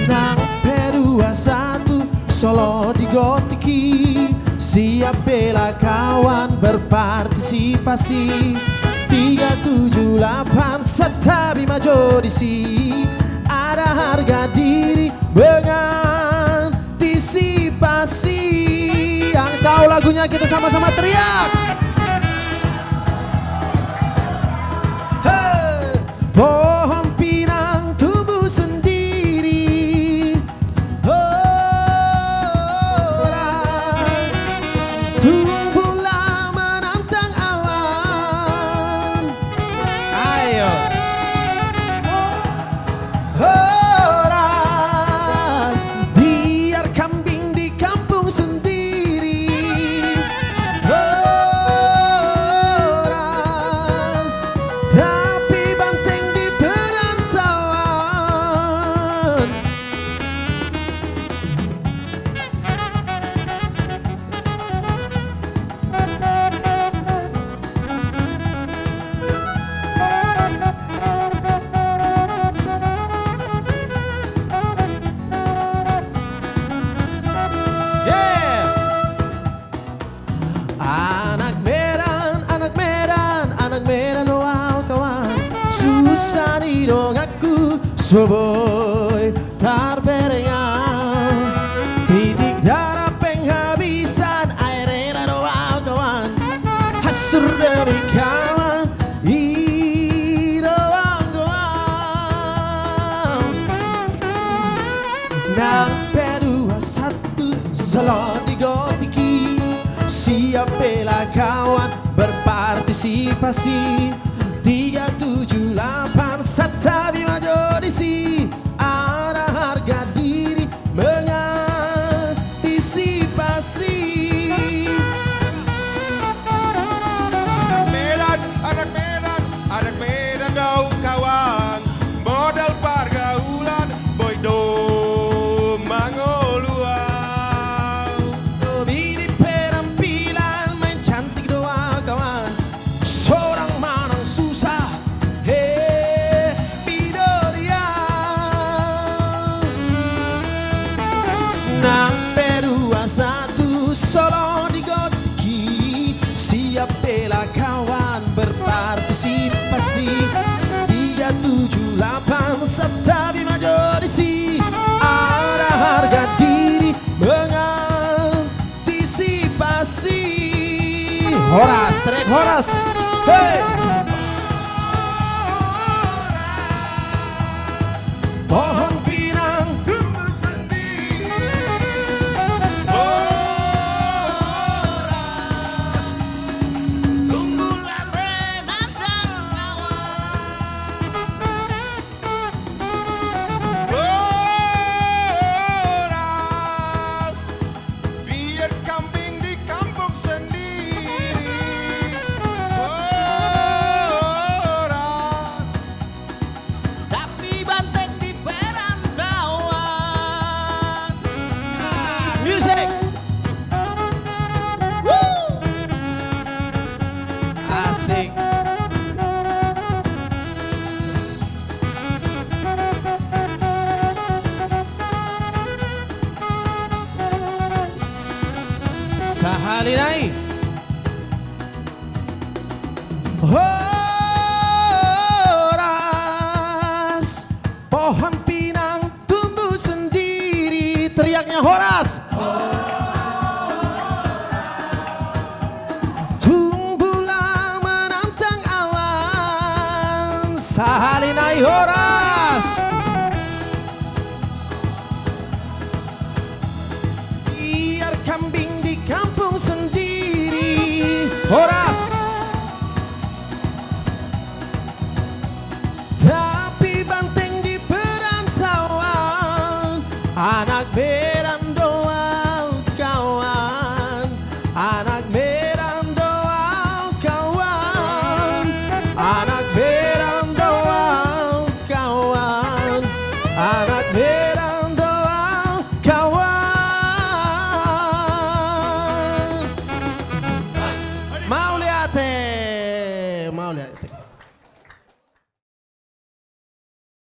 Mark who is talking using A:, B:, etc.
A: Nang P21 Solo digotiki, siap bela kawan berpartisipasi. 378 serta Bima Jodisi, ada harga diri mengantisipasi. Yang tahu lagunya kita sama-sama teriak. Hey! Pohon pinang tumbuh sendiri, horas tumbuhlah menantang awan. Ayo, horas biar kambing di kampung sendiri, horas tapi banteng di perantauan. Yeah! Anak Medan, anak Medan, anak Medan, wow kawan. Susah didongakku, soboy tarberengan. Titik darah penghabisan air era wow kawan. Hasur demi kawan, doang kawan. Nang P21 selalu digotiki, siap bela kawan berpartisipasi. 378 serta Bima Jodisi, ada harga diri mengantisipasi.
B: Anak Medan dau kawan, modal pergaulan boy do mangoluan.
A: Ini penampilan main cantik doang kawan, seorang manang susah, Midoriya. Nang P21 solo digotiki, siap bela kawan berpartisipasi. 378 serta Bima Jodisi, ada harga diri mengantisipasi. Horas, trek Horas. Hey! Pohon pinang
B: Tumbuh sendiri,
C: Tumbuhlah menantang awan.
B: horas biar kambing di kampung sendiri, horas
C: Tapi banteng di perantauan.
A: music. Woo! Asik. Sahalinai. Horas, pohon pinang tumbuh sendiri. Teriaknya Horas.